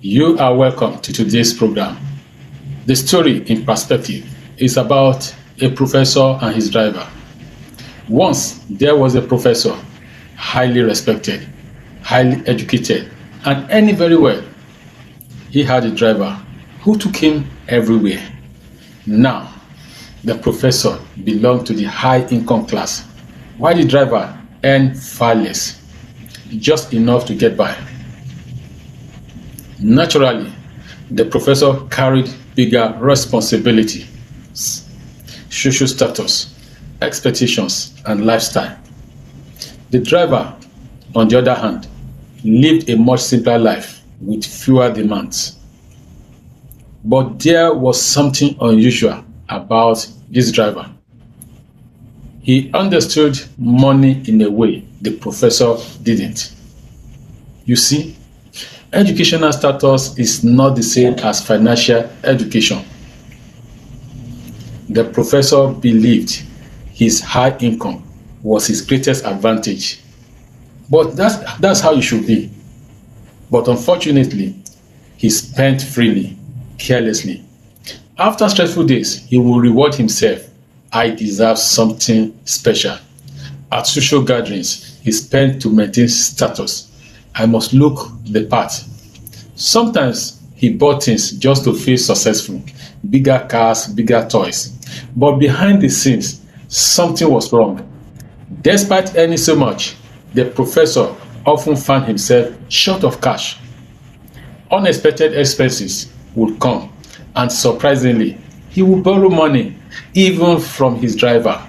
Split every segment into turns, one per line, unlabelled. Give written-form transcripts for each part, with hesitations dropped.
You are welcome to today's program. The story in perspective is about a professor and his driver. Once there was a professor, highly respected, highly educated, and earning very well. He had a driver who took him everywhere. Now, the professor belonged to the high income class, while the driver earned far less, just enough to get by. Naturally, the professor carried bigger responsibility, social status, expectations, and lifestyle. The driver, on the other hand, lived a much simpler life with fewer demands. But there was something unusual about this driver. He understood money in a way the professor didn't. You see, educational status is not the same as financial education. The professor believed his high income was his greatest advantage. But that's how it should be. But unfortunately, he spent freely, carelessly. After stressful days, he will reward himself. I deserve something special. At social gatherings, he spent to maintain status. I must look the part. Sometimes he bought things just to feel successful, bigger cars, bigger toys. But behind the scenes, something was wrong. Despite earning so much, the professor often found himself short of cash. Unexpected expenses would come, and surprisingly, he would borrow money, even from his driver.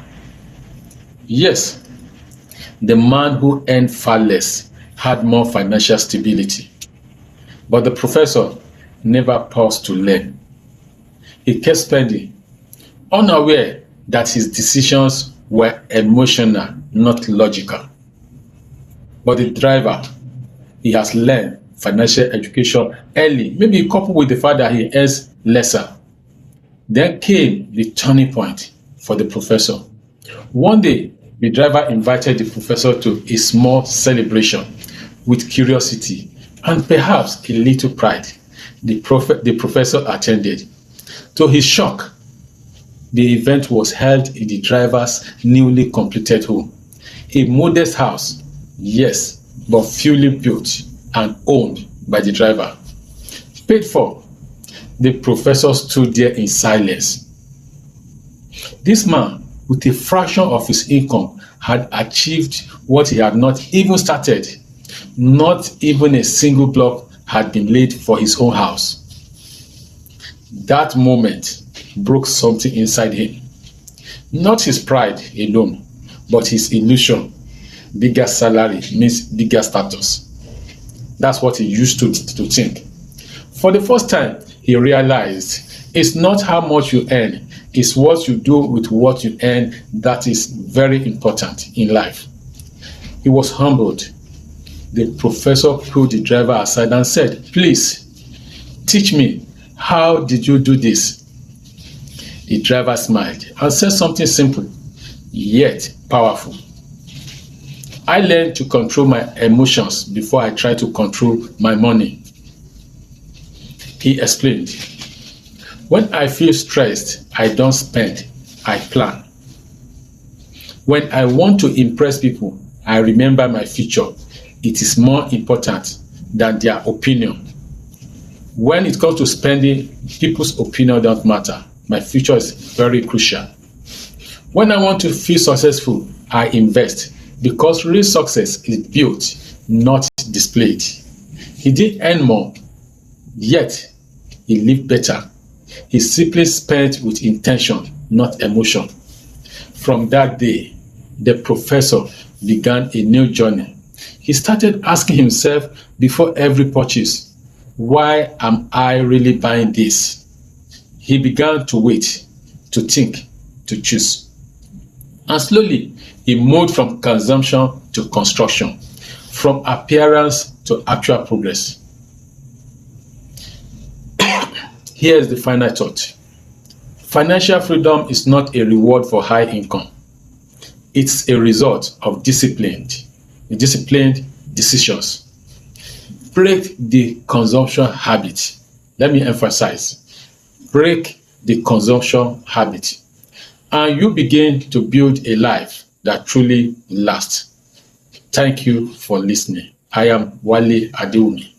Yes, the man who earned far less had more financial stability. But the professor never paused to learn. He kept spending, unaware that his decisions were emotional, not logical. But the driver, he has learned financial education early, maybe coupled with the fact that he earns lesser. Then came the turning point for the professor. One day, the driver invited the professor to a small celebration. With curiosity and perhaps a little pride, the professor attended. To his shock, the event was held in the driver's newly completed home. A modest house, yes, but fully built and owned by the driver. Paid for, the professor stood there in silence. This man, with a fraction of his income, had achieved what he had not even started. Not even a single block had been laid for his own house. That moment broke something inside him. Not his pride alone, but his illusion. Bigger salary means bigger status. That's what he used to think. For the first time, he realized it's not how much you earn, it's what you do with what you earn that is very important in life. He was humbled. The professor pulled the driver aside and said, "Please, teach me, how did you do this?" The driver smiled and said something simple, yet powerful. "I learned to control my emotions before I try to control my money." He explained, "When I feel stressed, I don't spend, I plan. When I want to impress people, I remember my future. It is more important than their opinion. When it comes to spending, people's opinion don't matter. My future is very crucial. When I want to feel successful, I invest because real success is built, not displayed." He didn't earn more, yet he lived better. He simply spent with intention, not emotion. From that day, the professor began a new journey. He started asking himself before every purchase, why am I really buying this? He began to wait, to think, to choose. And slowly, he moved from consumption to construction, from appearance to actual progress. Here is the final thought. Financial freedom is not a reward for high income. It's a result of disciplined decisions. break the consumption habit. Let me emphasize, break the consumption habit, and you begin to build a life that truly lasts. Thank you for listening. I am Wale Adewumi.